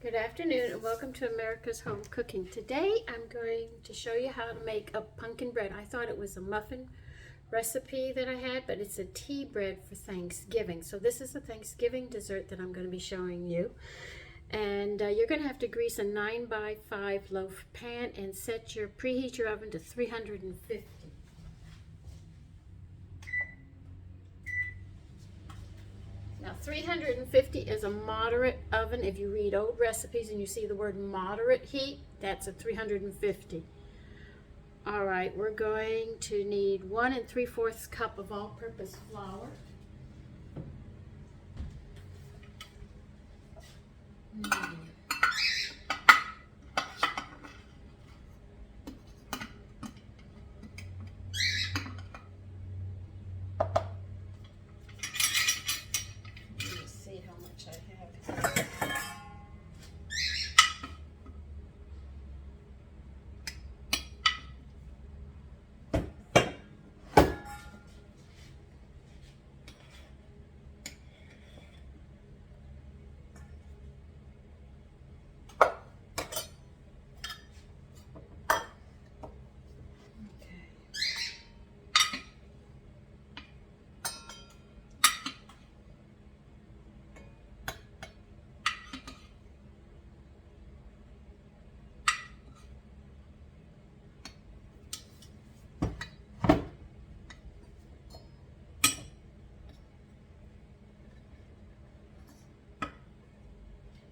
Good afternoon and welcome to America's Home Cooking. Today I'm going to show you how to make a pumpkin bread. I thought it was a muffin recipe that I had, but it's a tea bread for Thanksgiving. So this is a Thanksgiving dessert that I'm going to be showing you. And you're going to have to grease a 9x5 loaf pan and preheat your oven to 350. Now 350 is a moderate oven. If you read old recipes and you see the word moderate heat, that's a 350. All right, we're going to need 1 3/4 cup of all-purpose flour.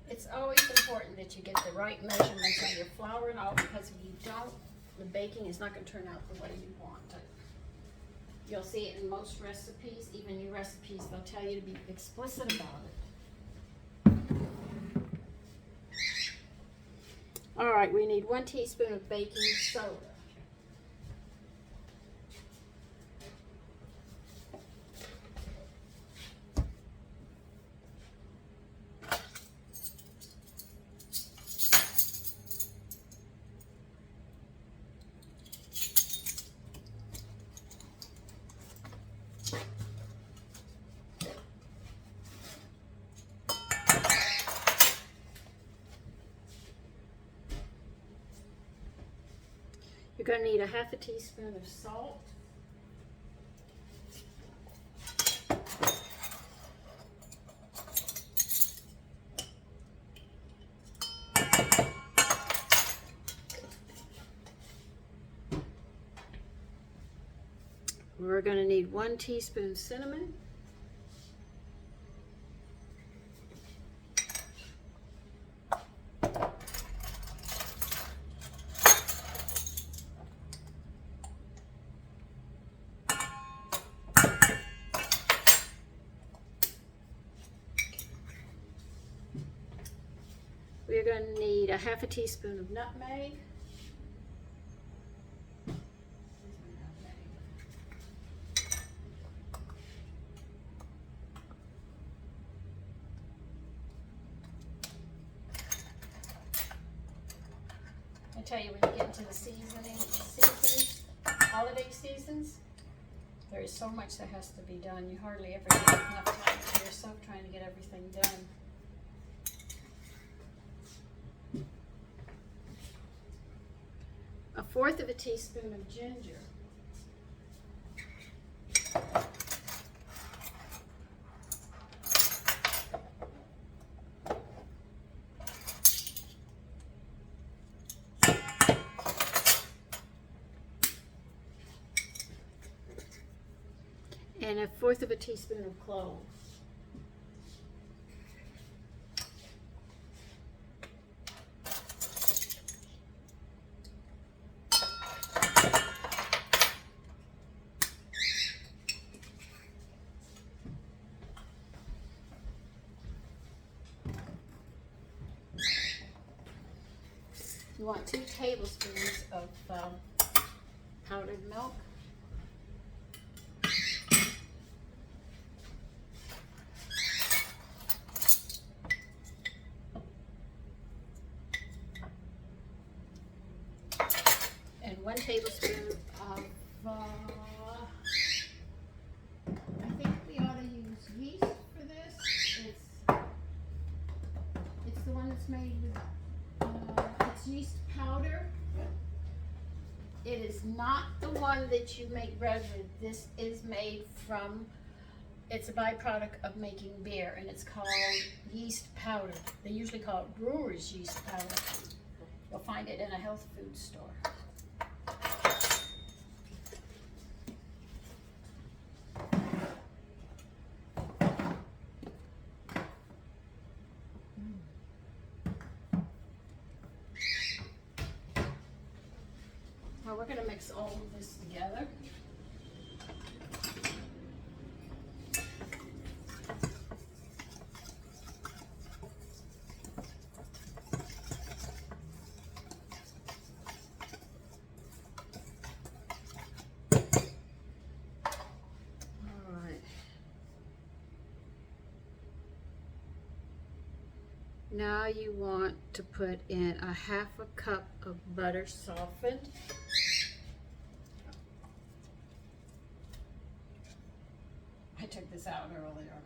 It's always important that you get the right measurements of your flour and all, because if you don't, the baking is not going to turn out the way you want it. You'll see it in most recipes, even new recipes, they'll tell you to be explicit about it. All right, we need 1 teaspoon of baking soda. You're going to need a 1/2 teaspoon of salt. We're going to need 1 teaspoon cinnamon. We're going to need a 1/2 teaspoon of nutmeg. I tell you, when you get into the seasons, holiday seasons, there is so much that has to be done. You hardly ever get enough time to yourself trying to get everything done. A 1/4 teaspoon of ginger. And a 1/4 teaspoon of cloves. You want 2 tablespoons of powdered milk. And 1 tablespoon of, I think we ought to use yeast for this. It's the one that's made it's yeast powder. It is not the one that you make bread with. This is made from, it's a byproduct of making beer, and it's called yeast powder. They usually call it brewer's yeast powder. You'll find it in a health food store. Now we're going to mix all of this together. Now you want to put in a half a cup of butter softened. I took this out earlier.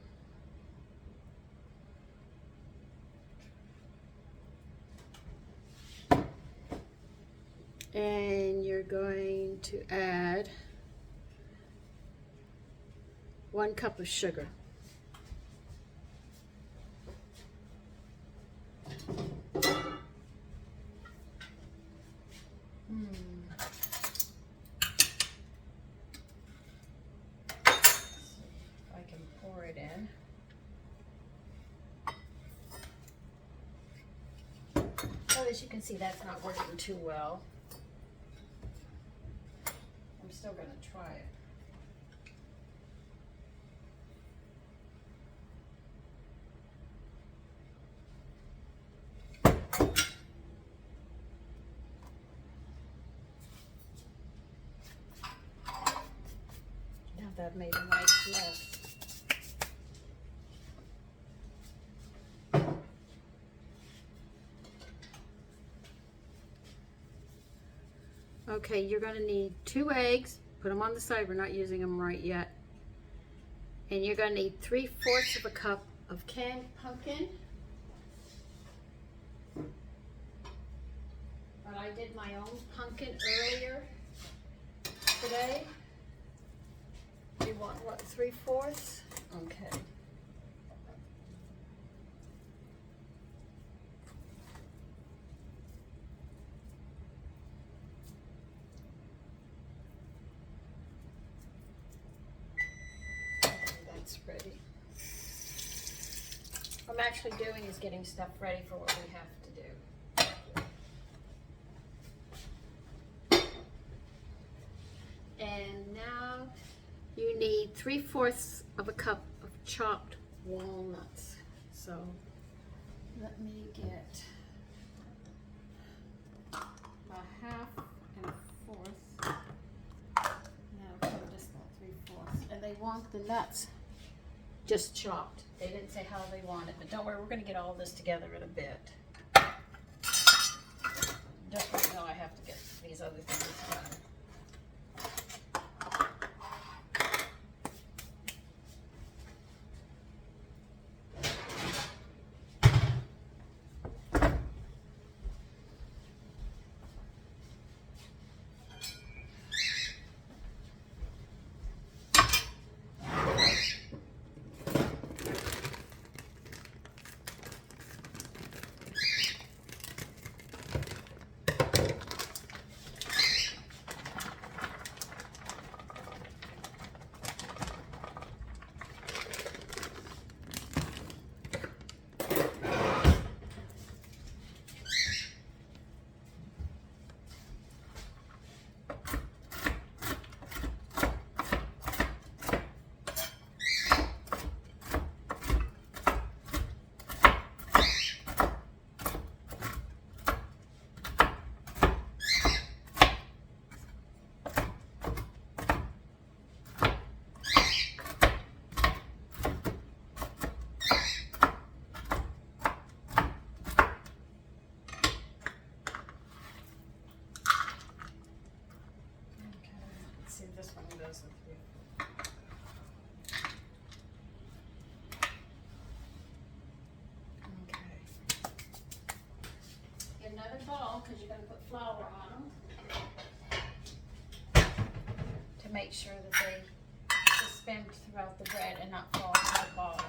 And you're going to add 1 cup of sugar. As you can see, that's not working too well. I'm still going to try it. Now that I've made a nice mess. Okay, you're going to need 2 eggs. Put them on the side. We're not using them right yet. And you're going to need 3/4 of a cup of canned pumpkin. But I did my own pumpkin earlier today. You want what, 3/4? Okay. Ready. What I'm actually doing is getting stuff ready for what we have to do. And now you need 3/4 of a cup of chopped walnuts. So let me get a 1/2 and a 1/4. Now put just about 3/4. And they want the nuts just chopped. They didn't say how they want it, but don't worry, we're going to get all this together in a bit. Just right now I have to get these other things done. fall because you're going to put flour on them to make sure that they suspend throughout the bread and not fall to the bottom.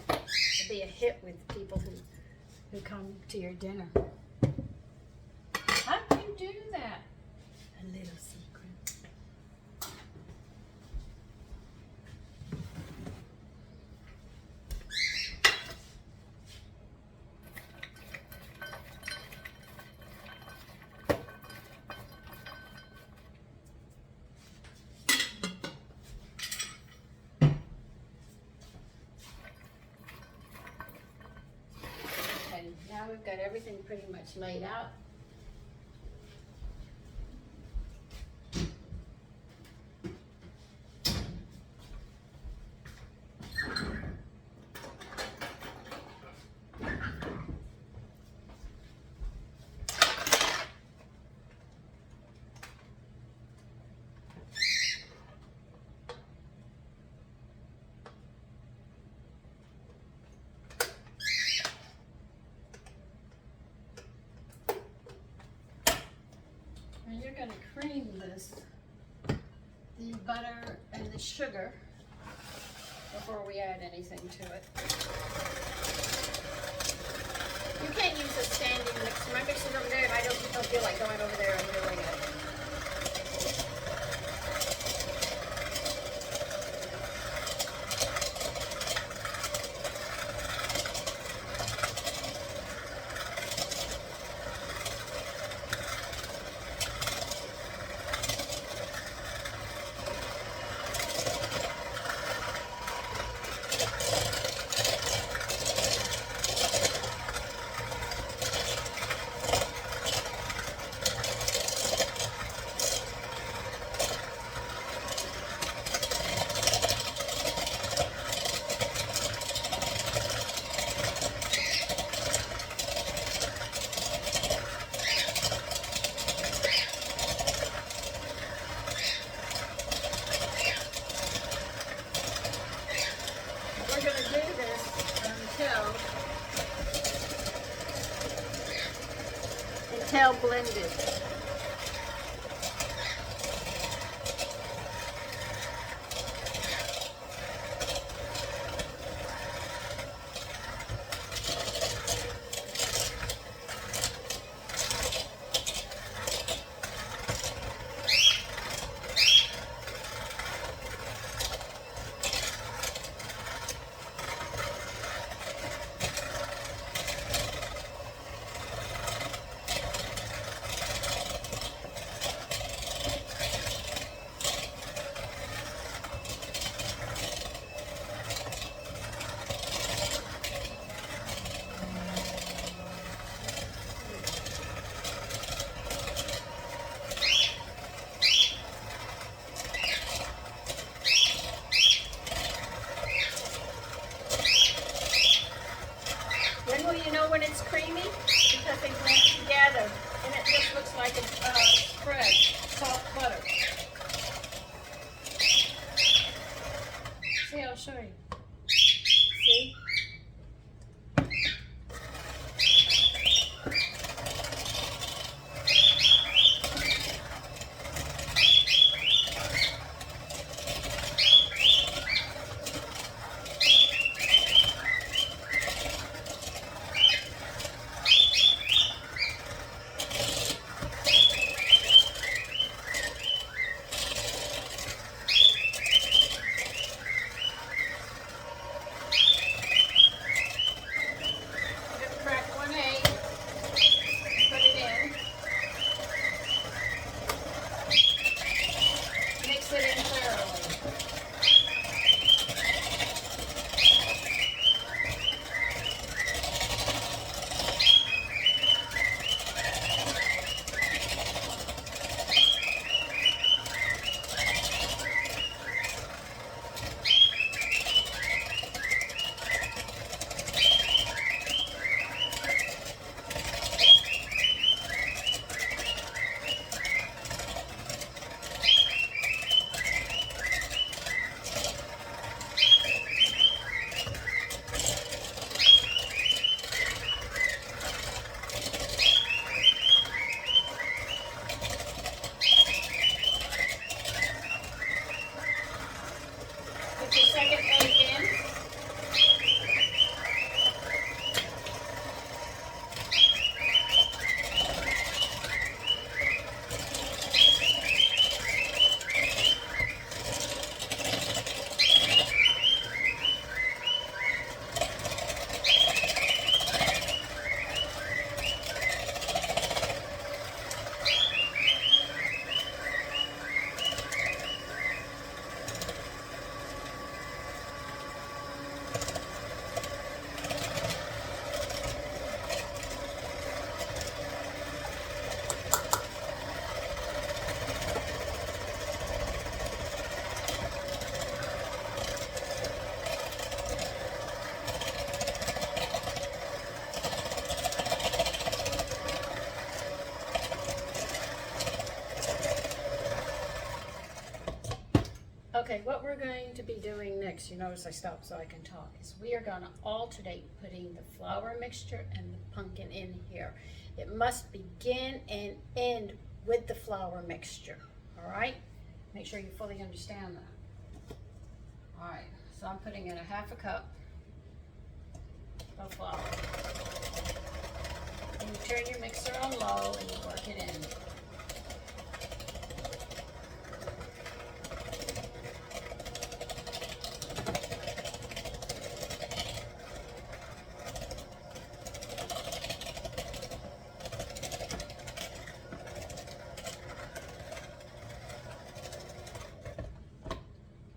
It'll be a hit with people who come to your dinner. How do you do that? A little secret. Now we've got everything pretty much laid out. And you're going to cream this, the butter and the sugar, before we add anything to it. You can't use a standing mixer. My mixer's over there and I don't feel like going over there and doing it. Until blended. When will you know when it's creamy? Because they blend together and it just looks like a spread, soft butter. See, I'll show you. See? Okay, what we're going to be doing next, you notice I stopped so I can talk, is we are going to alternate putting the flour mixture and the pumpkin in here. It must begin and end with the flour mixture, all right? Make sure you fully understand that. All right, so I'm putting in a half a cup of flour. And you turn your mixer on low and you work it in.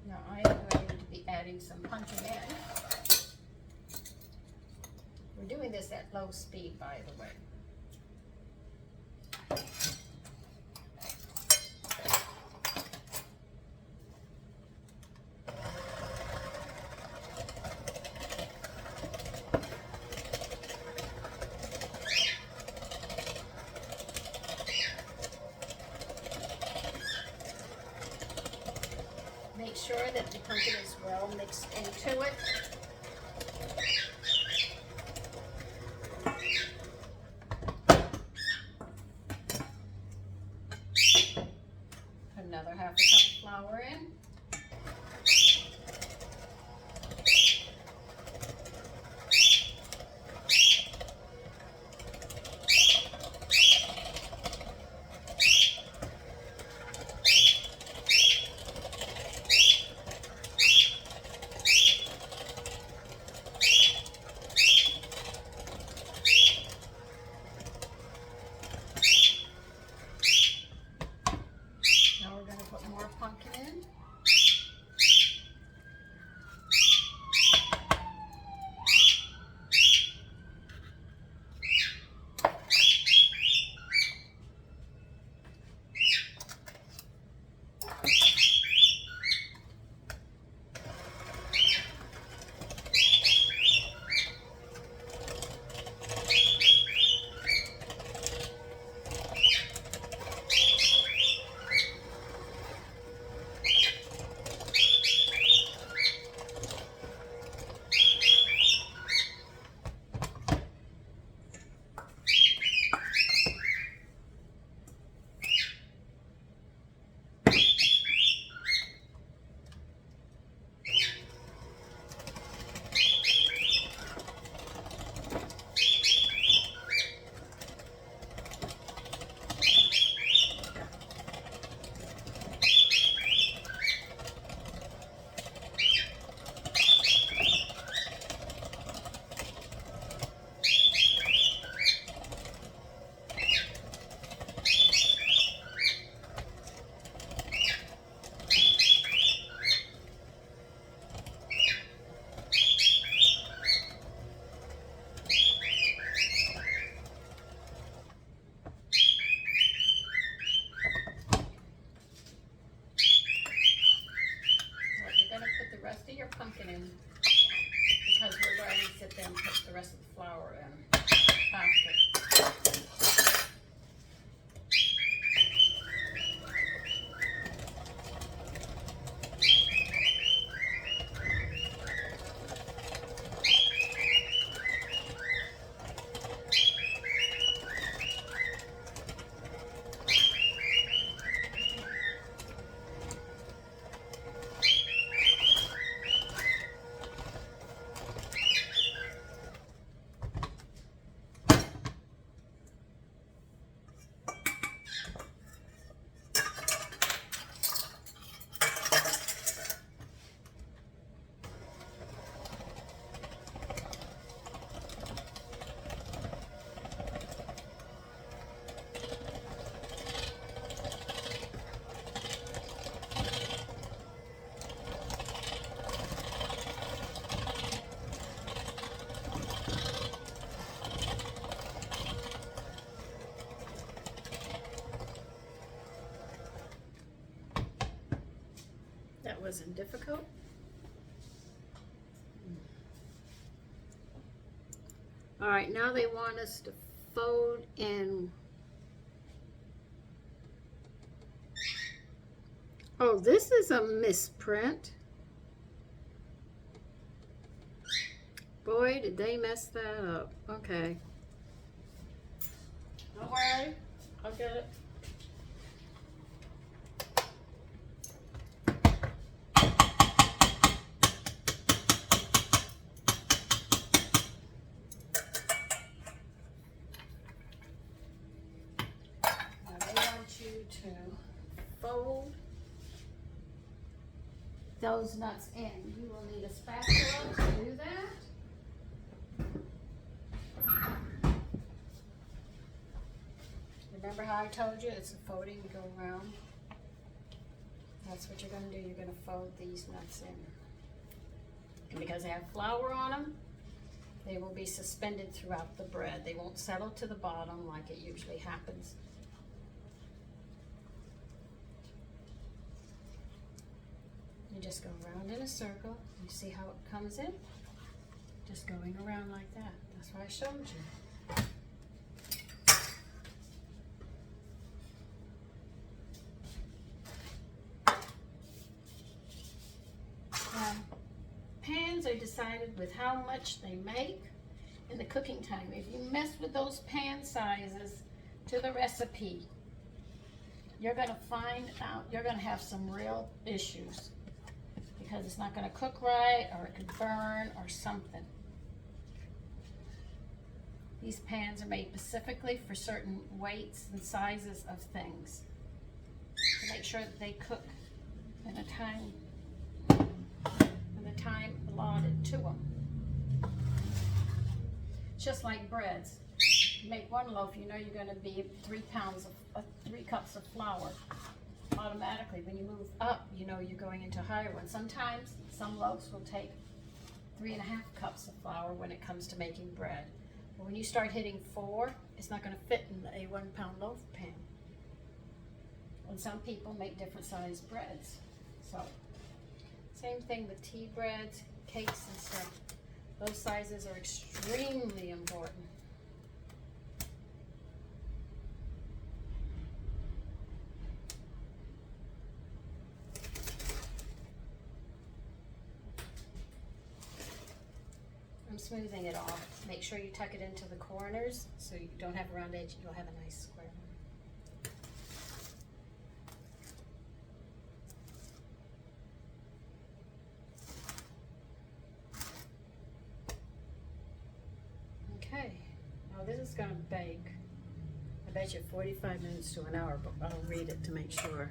Now I am going to be adding some pumpkin in. We're doing this at low speed, by the way. Make sure that the pumpkin is well mixed into it. Put another half a cup of flour in. Now we're going to put more pumpkin in. Rest of your pumpkin in because we're going to sit there and put the rest of the flour in after. That wasn't difficult. All right, now they want us to fold in. Oh, this is a misprint. Boy, did they mess that up. Okay. Don't worry. I'll get it. Now they want you to fold those nuts in. You will need a spatula to do that. Remember how I told you it's a folding to go around? That's what you're going to do. You're going to fold these nuts in. And because they have flour on them, they will be suspended throughout the bread. They won't settle to the bottom like it usually happens. You just go around in a circle. You see how it comes in? Just going around like that. That's what I showed you. Pans are decided with how much they make and the cooking time. If you mess with those pan sizes to the recipe, you're going to find out you're going to have some real issues because it's not going to cook right, or it could burn or something. These pans are made specifically for certain weights and sizes of things to make sure that they cook in a time allotted to them. Just like breads. You make one loaf, you know you're going to be 3 cups of flour. Automatically, when you move up, you know you're going into a higher one. Sometimes some loaves will take 3.5 cups of flour when it comes to making bread. But when you start hitting 4, it's not going to fit in a 1 pound loaf pan. And some people make different sized breads. So, same thing with tea breads, cakes and stuff. Those sizes are extremely important. I'm smoothing it off. Make sure you tuck it into the corners so you don't have a round edge. You'll have a nice square one. Okay, now this is going to bake. I bet you 45 minutes to an hour, but I'll read it to make sure.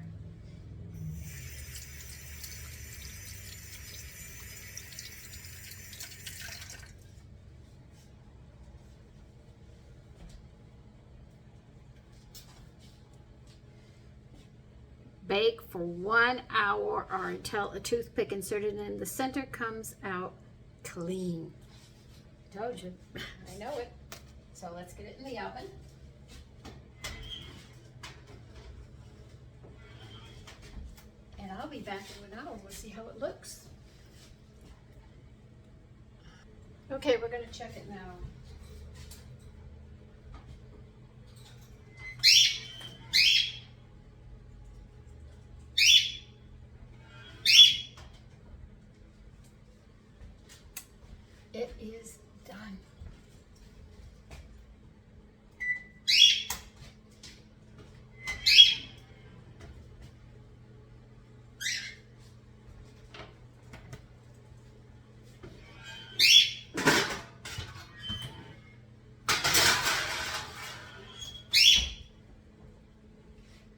Bake for 1 hour or until a toothpick inserted in the center comes out clean. Told you. I know it. So let's get it in the oven. And I'll be back in 1 hour. We'll see how it looks. Okay, we're going to check it now. It is done.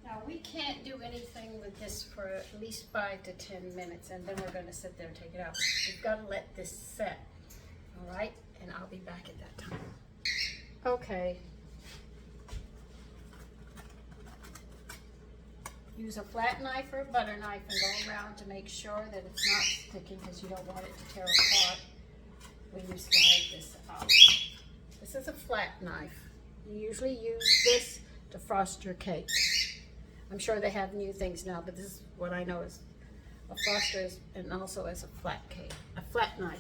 Now we can't do anything with this for at least 5 to 10 minutes, and then we're going to sit there and take it out. We've got to let this set. All right, and I'll be back at that time. Okay. Use a flat knife or a butter knife and go around to make sure that it's not sticking, because you don't want it to tear apart when you slide this out. This is a flat knife. You usually use this to frost your cake. I'm sure they have new things now, but this is what I know is a froster, and also as a flat cake, a flat knife.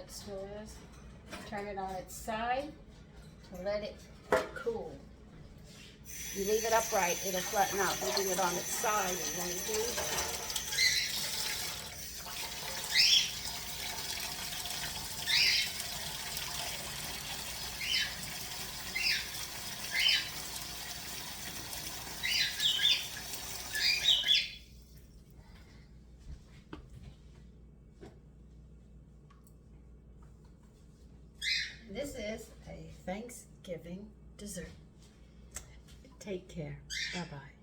it still is. Turn it on its side. Let it cool. You leave it upright, it'll flatten out. Leaving it on its side is what you do. This is a Thanksgiving dessert. Take care. Bye-bye.